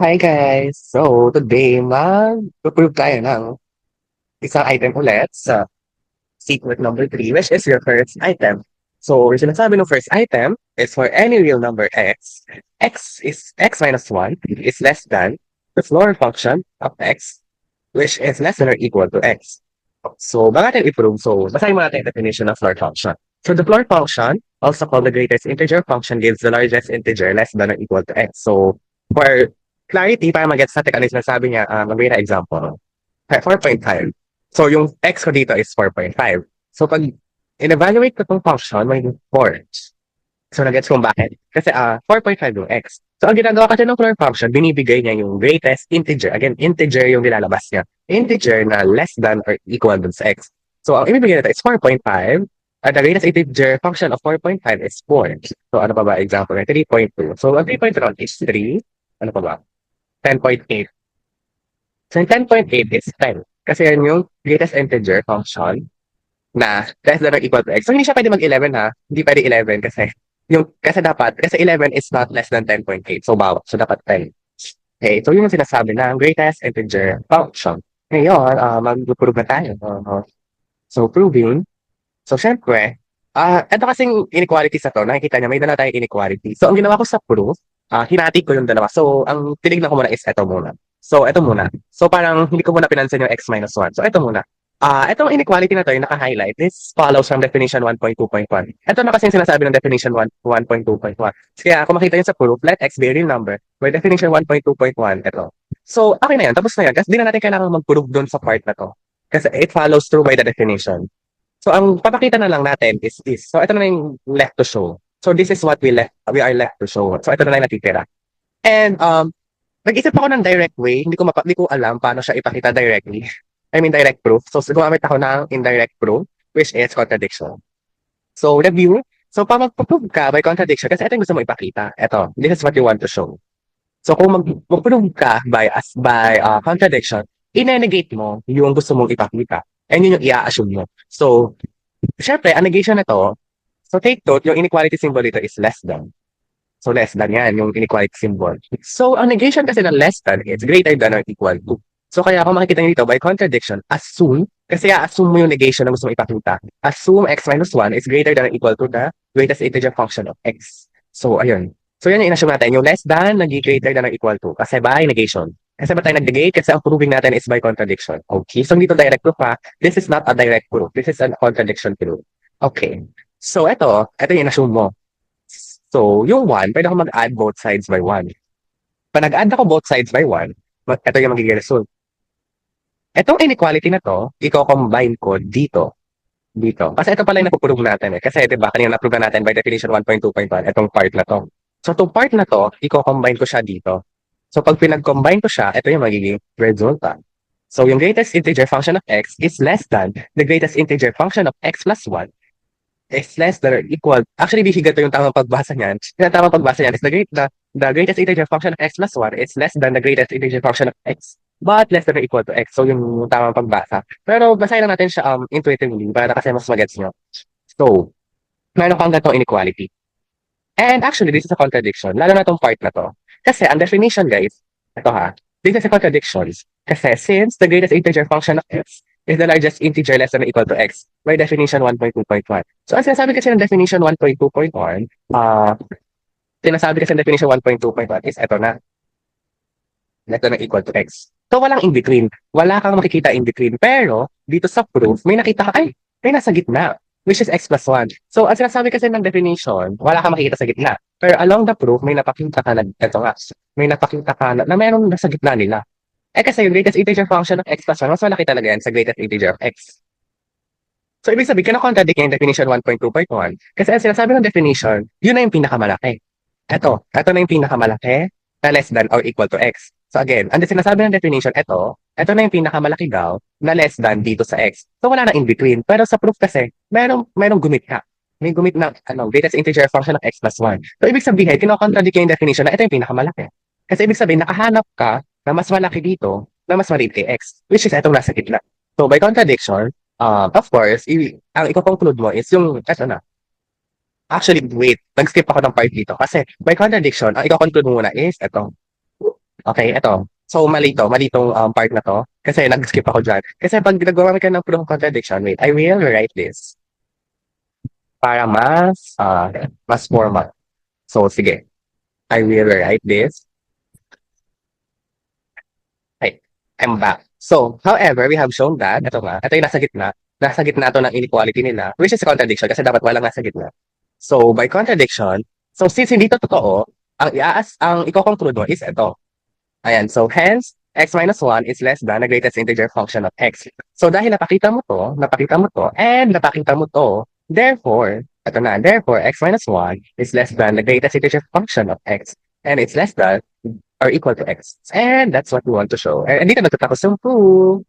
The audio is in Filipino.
Hi guys! So, today mag-prove tayo ng isang item ulit sa secret number 3, which is your first item. So, yung sinasabi ng first item is for any real number x minus 1 is less than the floor function of x, which is less than or equal to x. So, bago natin i-prove, so, basahin mo natin yung definition of floor function. So, the floor function, also called the greatest integer function, gives the largest integer less than or equal to x. So, for clarity, para mag-get static, ano yung sinasabi niya, mag-read na example. 4.5. So, yung x ko dito is 4.5. So, pag in-evaluate ko itong function, may 4. So, nag-gets kung bakit. Kasi 4.5 yung x. So, ang ginagawa kasi ng floor function, binibigay niya yung greatest integer. Again, integer yung nilalabas niya. Integer na less than or equal dun sa x. So, ang ibibigay nito is 4.5. At the greatest integer function of 4.5 is 4. So, ano pa ba? Example, 3.2. So, ang 3.2 is 3. Ano pa ba? 10.8. So, yung 10.8 is 10. Kasi yan yung greatest integer function na less than or equal to x. So, hindi siya pwede mag-11 ha. Hindi pwede 11 kasi 11 is not less than 10.8. So, bawat. So, dapat 10. Okay. So, yun yung sinasabi ng greatest integer function. Ngayon, mag-prove na tayo. So, proving. So, syempre, ito kasing inequalities na to, nakikita niya, may dala tayong inequality. So, ang ginawa ko sa proof, hinati ko yung dalawa. So, ang tinignan ko muna is ito muna. So, ito muna. So, parang hindi ko muna pinansin yung x minus 1. So, ito muna. Itong inequality na to, yung naka-highlight, this follows from definition 1.2.1. Ito na kasi yung sinasabi ng definition 1.2.1. Kaya, kung makita nyo sa proof, let x be a real number. By definition 1.2.1, ito. So, okay na yan. Tapos na yan. Kasi di na natin kailangan mag-prove dun sa part na to. Kasi it follows through by the definition. So, ang papakita na lang natin is this. So, ito na yung left to show. So, this is what we are left to show. So, ito na lang natitira. And, nag-isip ako ng direct way. Hindi ko alam paano siya ipakita directly. I mean, direct proof. So, gumamit ako ng indirect proof, which is contradiction. So, review. So, pa magpo-prove ka by contradiction, kasi ito yung gusto mo ipakita. Ito, this is what you want to show. So, kung mag-prove ka by contradiction, ine-negate mo yung gusto mong ipakita. And yun yung i-assume mo. So, syempre, ang negation na to, so take note, yung inequality symbol dito is less than. So, less than yan, yung inequality symbol. So, ang negation kasi ng less than is greater than or equal to. So, kaya kung makikita nyo dito, by contradiction, assume, kasi assume mo yung negation na gusto mo ipakita. Assume x minus 1 is greater than or equal to the greatest integer function of x. So, ayun. So, yan yung in-assume natin. Yung less than, naging greater than or equal to. Kasi by negation. Kasi ba tayo nag-negate? Kasi ang proving natin is by contradiction. Okay. So, dito direct proof ha. This is not a direct proof. This is a contradiction proof. Okay. So, ito yung in-assume mo. So, yung 1, pwede ako mag-add both sides by 1. Pag nag-add ako both sides by 1, ito yung magiging result. Itong inequality na to, i-combine ko dito. Dito. Kasi ito pala yung napuprove natin eh. Kasi diba, kanina na-prove na natin by definition 1.2.1, itong part na to. So, itong part na to, i-combine ko siya dito. So, pag pinag-combine ko siya, ito yung magiging resulta. So, yung greatest integer function of x is less than the greatest integer function of x plus 1 is less than or equal. Actually, bihiga to yung tamang pagbasa niyan. Yung tamang pagbasa niyan is the greatest integer function of x plus 1 is less than the greatest integer function of x, but less than or equal to x. So, yung tamang pagbasa. Pero, basahin lang natin siya intuitively para kasi mas magets nyo. So, meron kang ganitong inequality. And actually, this is a contradiction. Lalo na tong part na to. Kasi, ang definition, guys, ito ha, this is a contradiction. Kasi, since the greatest integer function of x is the largest integer less than or equal to x, by definition 1.2.1. So, ang sinasabi kasi ng definition 1.2.1, sinasabi kasi ng definition 1.2.1 is ito na, less than or equal to x. So, walang in between. Wala kang makikita in between. Pero, dito sa proof, may nakita ka, ay, may nasa gitna, which is x plus 1. So, ang sinasabi kasi ng definition, wala kang makikita sa gitna. Pero along the proof, may napakita ka na, ito nga, may napakita ka na mayroong nasa gitna nila. Eh kasi yung greatest integer function of x plus 1, mas malaki talaga yan sa greatest integer of x. So, ibig sabihin, kina-contradict yung definition 1.2.1. Kasi ang sinasabi ng definition, yun na yung pinakamalaki. Ito na yung pinakamalaki na less than or equal to x. So again, ang sinasabi ng definition, ito na yung pinakamalaki daw na less than dito sa x. So wala na in between. Pero sa proof kasi, merong gumit ka. May gumit na greatest integer function of x plus 1. So ibig sabihin, kino-contradict yung definition na ito yung pinakamalaki. Kasi ibig sabihin, nakahanap ka na mas malaki dito na mas maliit kay x, which is itong nasa gitna. So by contradiction, of course, ang i-conclude mo is yung, ito na. Actually, wait, nag-skip ako ng part dito. Kasi by contradiction, ang i-conclude mo muna is ito. Okay, eto. So, mali tong part na to. Kasi nag-skip ako dyan. Kasi pag nagawa ka ng proof of contradiction, wait, I will write this para mas formal. So, sige. I will write this. Okay, I'm back. So, however, we have shown that, ito yung nasa gitna to ng inequality nila, which is a contradiction kasi dapat walang nasa gitna. So, by contradiction, so since hindi to totoo, ang iko-conclude mo is ito. Ayan, so hence, x minus 1 is less than the greatest integer function of x. So dahil and napakita mo to, therefore, therefore, x minus 1 is less than the greatest integer function of x. And it's less than or equal to x. And that's what we want to show. And dito nagtatapos yung proof.